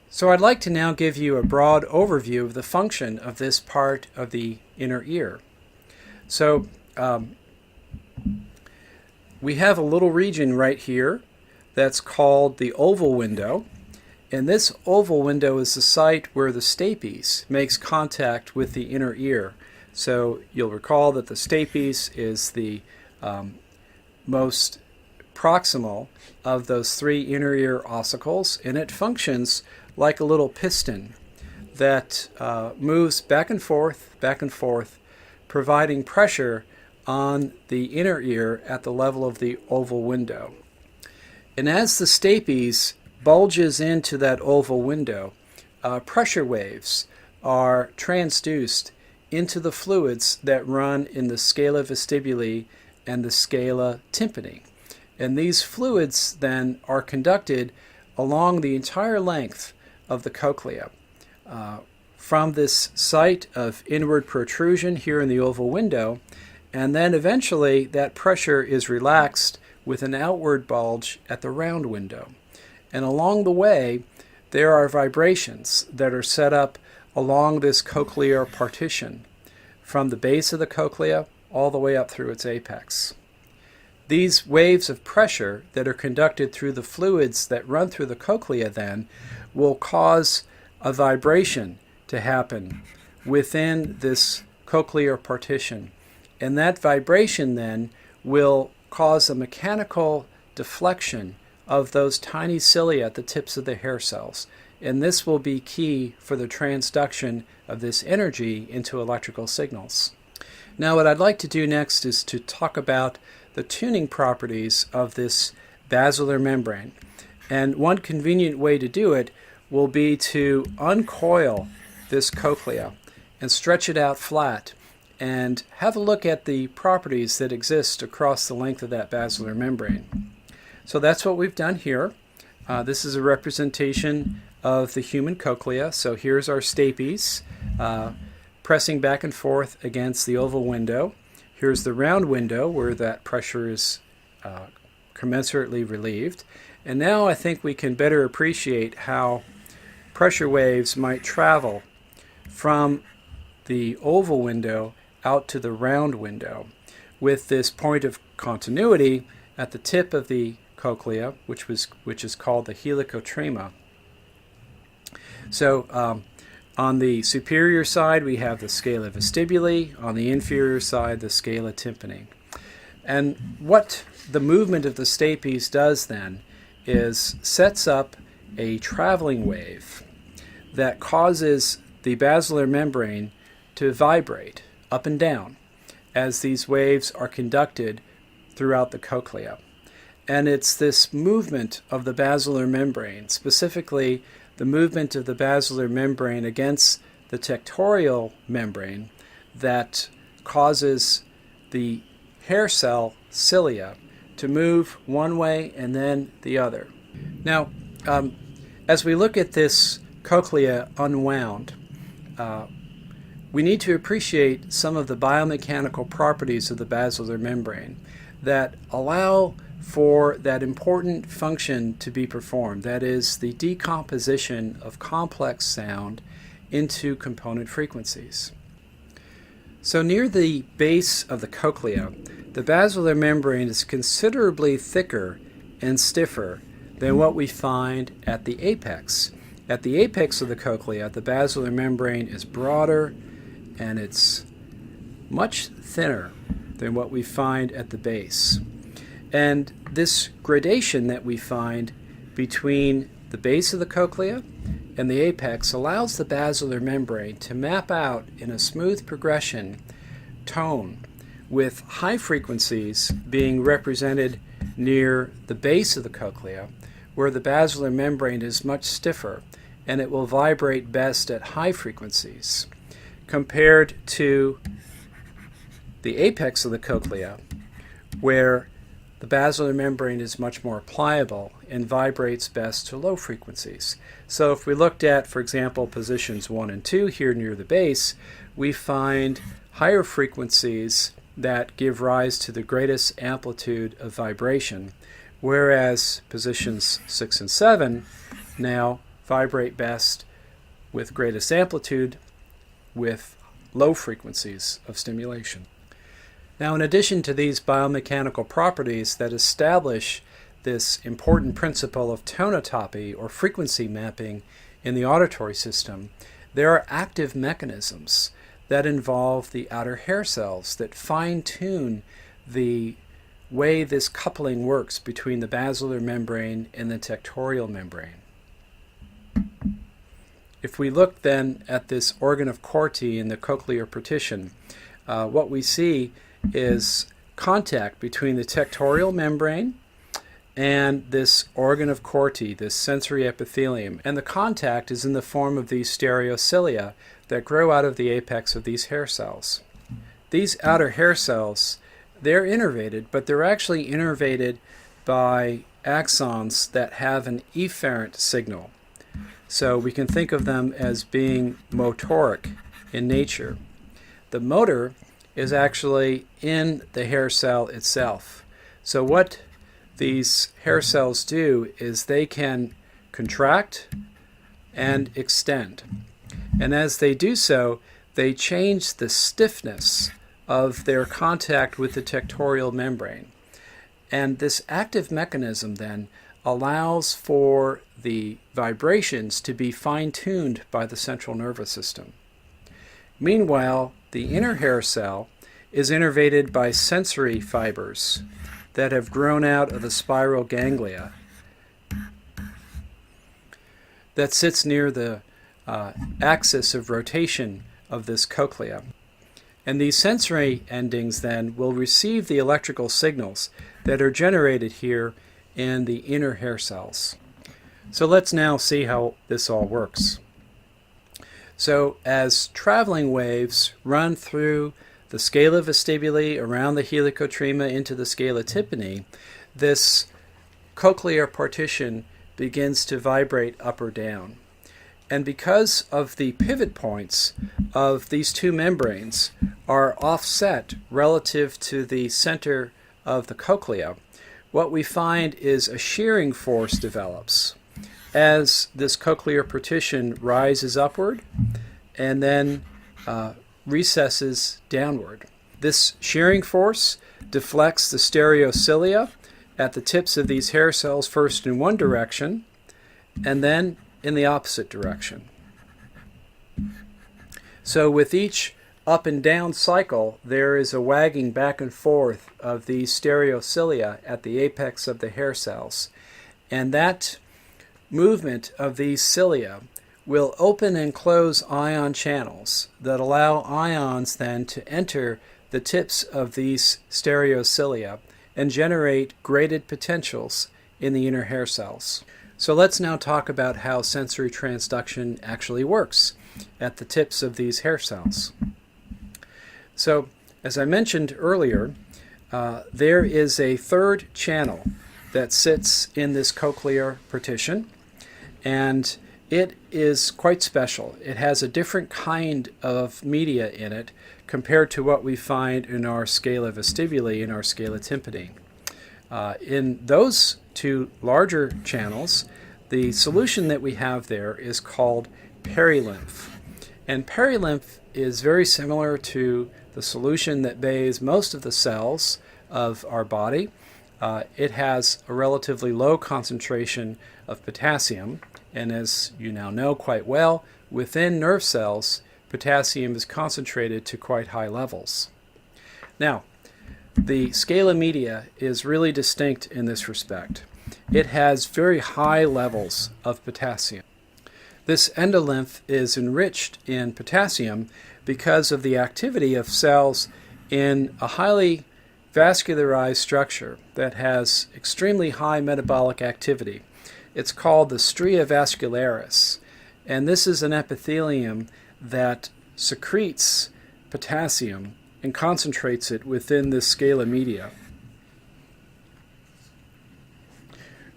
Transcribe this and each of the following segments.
So I'd like to now give you a broad overview of the function of this part of the inner ear. So we have a little region right here that's called the oval window. And this oval window is the site where the stapes makes contact with the inner ear. So you'll recall that the stapes is the most proximal of those three inner ear ossicles, and it functions like a little piston that moves back and forth, providing pressure on the inner ear at the level of the oval window. And as the stapes bulges into that oval window, pressure waves are transduced into the fluids that run in the scala vestibuli and the scala tympani. And these fluids then are conducted along the entire length of the cochlea. From this site of inward protrusion here in the oval window, and then eventually that pressure is relaxed with an outward bulge at the round window. And along the way, there are vibrations that are set up along this cochlear partition, from the base of the cochlea all the way up through its apex. These waves of pressure that are conducted through the fluids that run through the cochlea then will cause a vibration to happen within this cochlear partition. And that vibration then will cause a mechanical deflection of those tiny cilia at the tips of the hair cells. And this will be key for the transduction of this energy into electrical signals. Now what I'd like to do next is to talk about the tuning properties of this basilar membrane. And one convenient way to do it will be to uncoil this cochlea and stretch it out flat and have a look at the properties that exist across the length of that basilar membrane. So that's what we've done here. This is a representation of the human cochlea. So here's our stapes pressing back and forth against the oval window. Here's the round window where that pressure is commensurately relieved. And now I think we can better appreciate how pressure waves might travel from the oval window out to the round window with this point of continuity at the tip of the cochlea, which is called the helicotrema. So on the superior side, we have the scala vestibuli. On the inferior side, the scala tympani. And what the movement of the stapes does then is sets up a traveling wave that causes the basilar membrane to vibrate up and down as these waves are conducted throughout the cochlea. And it's this movement of the basilar membrane, specifically the movement of the basilar membrane against the tectorial membrane, that causes the hair cell cilia to move one way and then the other. Now, as we look at this cochlea unwound, we need to appreciate some of the biomechanical properties of the basilar membrane that allow for that important function to be performed, that is, the decomposition of complex sound into component frequencies. So near the base of the cochlea, the basilar membrane is considerably thicker and stiffer than what we find at the apex. At the apex of the cochlea, the basilar membrane is broader and it's much thinner than what we find at the base. And this gradation that we find between the base of the cochlea and the apex allows the basilar membrane to map out in a smooth progression tone, with high frequencies being represented near the base of the cochlea, where the basilar membrane is much stiffer and it will vibrate best at high frequencies, compared to the apex of the cochlea, where the basilar membrane is much more pliable and vibrates best to low frequencies. So if we looked at, for example, positions 1 and 2 here near the base, we find higher frequencies that give rise to the greatest amplitude of vibration, whereas positions 6 and 7 now vibrate best with greatest amplitude with low frequencies of stimulation. Now, in addition to these biomechanical properties that establish this important principle of tonotopy or frequency mapping in the auditory system, there are active mechanisms that involve the outer hair cells that fine-tune the way this coupling works between the basilar membrane and the tectorial membrane. If we look then at this organ of Corti in the cochlear partition, what we see is contact between the tectorial membrane and this organ of Corti, this sensory epithelium. And the contact is in the form of these stereocilia that grow out of the apex of these hair cells. These outer hair cells, they're innervated, but they're actually innervated by axons that have an efferent signal. So we can think of them as being motoric in nature. The motor is actually in the hair cell itself. So what these hair cells do is they can contract and extend. And as they do so, they change the stiffness of their contact with the tectorial membrane. And this active mechanism then allows for the vibrations to be fine-tuned by the central nervous system. Meanwhile, the inner hair cell is innervated by sensory fibers that have grown out of the spiral ganglia that sits near the axis of rotation of this cochlea. And these sensory endings then will receive the electrical signals that are generated here in the inner hair cells. So let's now see how this all works. So as traveling waves run through the scala vestibuli around the helicotrema into the scala tympani, this cochlear partition begins to vibrate up or down. And because of the pivot points of these two membranes are offset relative to the center of the cochlea, what we find is a shearing force develops as this cochlear partition rises upward and then recesses downward. This shearing force deflects the stereocilia at the tips of these hair cells first in one direction and then in the opposite direction. So with each up and down cycle, there is a wagging back and forth of these stereocilia at the apex of the hair cells. And that movement of these cilia will open and close ion channels that allow ions then to enter the tips of these stereocilia and generate graded potentials in the inner hair cells. So let's now talk about how sensory transduction actually works at the tips of these hair cells. So, as I mentioned earlier, there is a third channel that sits in this cochlear partition, and it is quite special. It has a different kind of media in it compared to what we find in our scala vestibuli, in our scala tympani. In those two larger channels, the solution that we have there is called perilymph. And perilymph is very similar to the solution that bathes most of the cells of our body. It has a relatively low concentration of potassium, and as you now know quite well, within nerve cells, potassium is concentrated to quite high levels. Now, the scala media is really distinct in this respect. It has very high levels of potassium. This endolymph is enriched in potassium because of the activity of cells in a highly vascularized structure that has extremely high metabolic activity. It's called the stria vascularis, and this is an epithelium that secretes potassium and concentrates it within this scala media.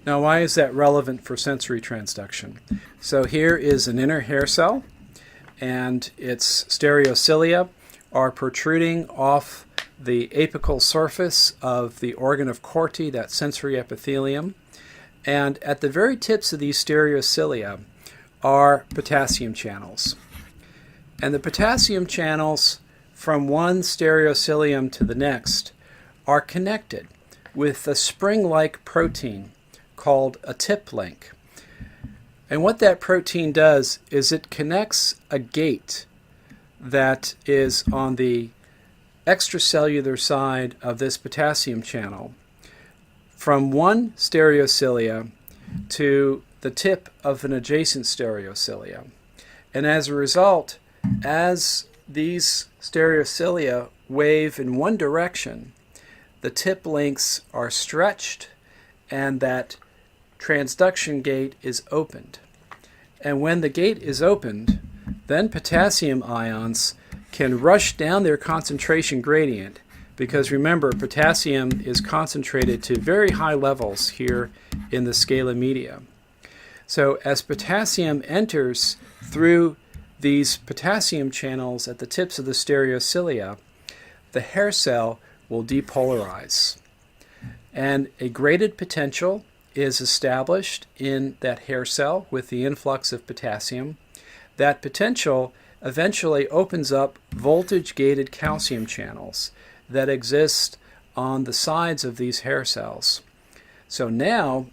Now, why is that relevant for sensory transduction? So here is an inner hair cell, and its stereocilia are protruding off the apical surface of the organ of Corti, that sensory epithelium. And at the very tips of these stereocilia are potassium channels. And the potassium channels from one stereocilium to the next are connected with a spring-like protein called a tip link. And what that protein does is it connects a gate that is on the extracellular side of this potassium channel from one stereocilia to the tip of an adjacent stereocilia. And as a result, as these stereocilia wave in one direction, the tip links are stretched and that transduction gate is opened. And when the gate is opened, then potassium ions can rush down their concentration gradient, because remember, potassium is concentrated to very high levels here in the scala media. So as potassium enters through these potassium channels at the tips of the stereocilia, the hair cell will depolarize. And a graded potential is established in that hair cell with the influx of potassium. That potential eventually opens up voltage-gated calcium channels that exist on the sides of these hair cells. So now,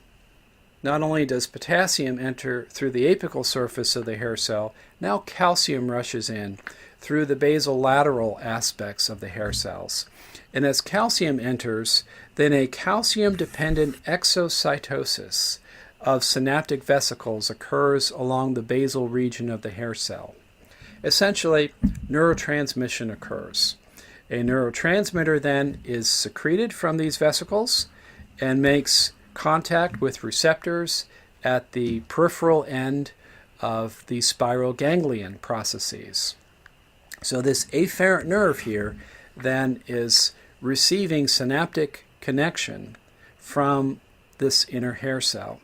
not only does potassium enter through the apical surface of the hair cell, now calcium rushes in through the basolateral aspects of the hair cells. And as calcium enters, then a calcium-dependent exocytosis of synaptic vesicles occurs along the basal region of the hair cell. Essentially, neurotransmission occurs. A neurotransmitter then is secreted from these vesicles and makes contact with receptors at the peripheral end of the spiral ganglion processes. So this afferent nerve here then is receiving synaptic connection from this inner hair cell.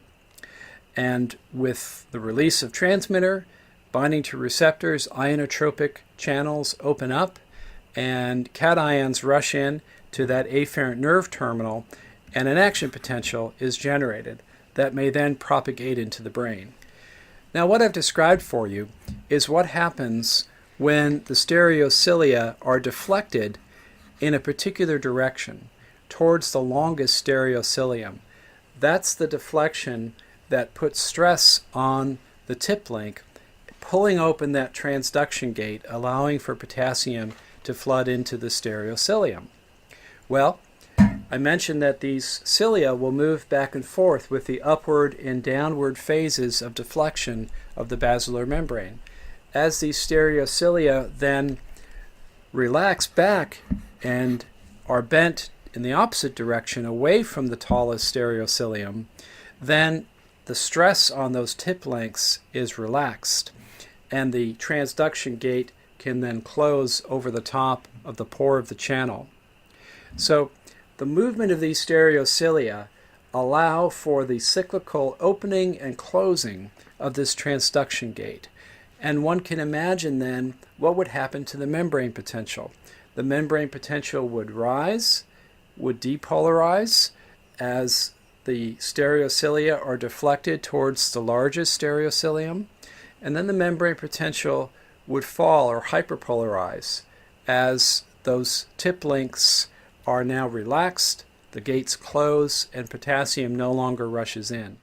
And with the release of transmitter, binding to receptors, ionotropic channels open up and cations rush in to that afferent nerve terminal, and an action potential is generated that may then propagate into the brain. Now, what I've described for you is what happens when the stereocilia are deflected in a particular direction towards the longest stereocilium. That's the deflection that puts stress on the tip link, pulling open that transduction gate, allowing for potassium to flood into the stereocilium. Well, I mentioned that these cilia will move back and forth with the upward and downward phases of deflection of the basilar membrane. As these stereocilia then relax back and are bent in the opposite direction away from the tallest stereocilium, then the stress on those tip lengths is relaxed, and the transduction gate can then close over the top of the pore of the channel. So the movement of these stereocilia allow for the cyclical opening and closing of this transduction gate. And one can imagine then what would happen to the membrane potential. The membrane potential would rise, would depolarize as the stereocilia are deflected towards the largest stereocilium, and then the membrane potential would fall or hyperpolarize as those tip links are now relaxed, the gates close, and potassium no longer rushes in.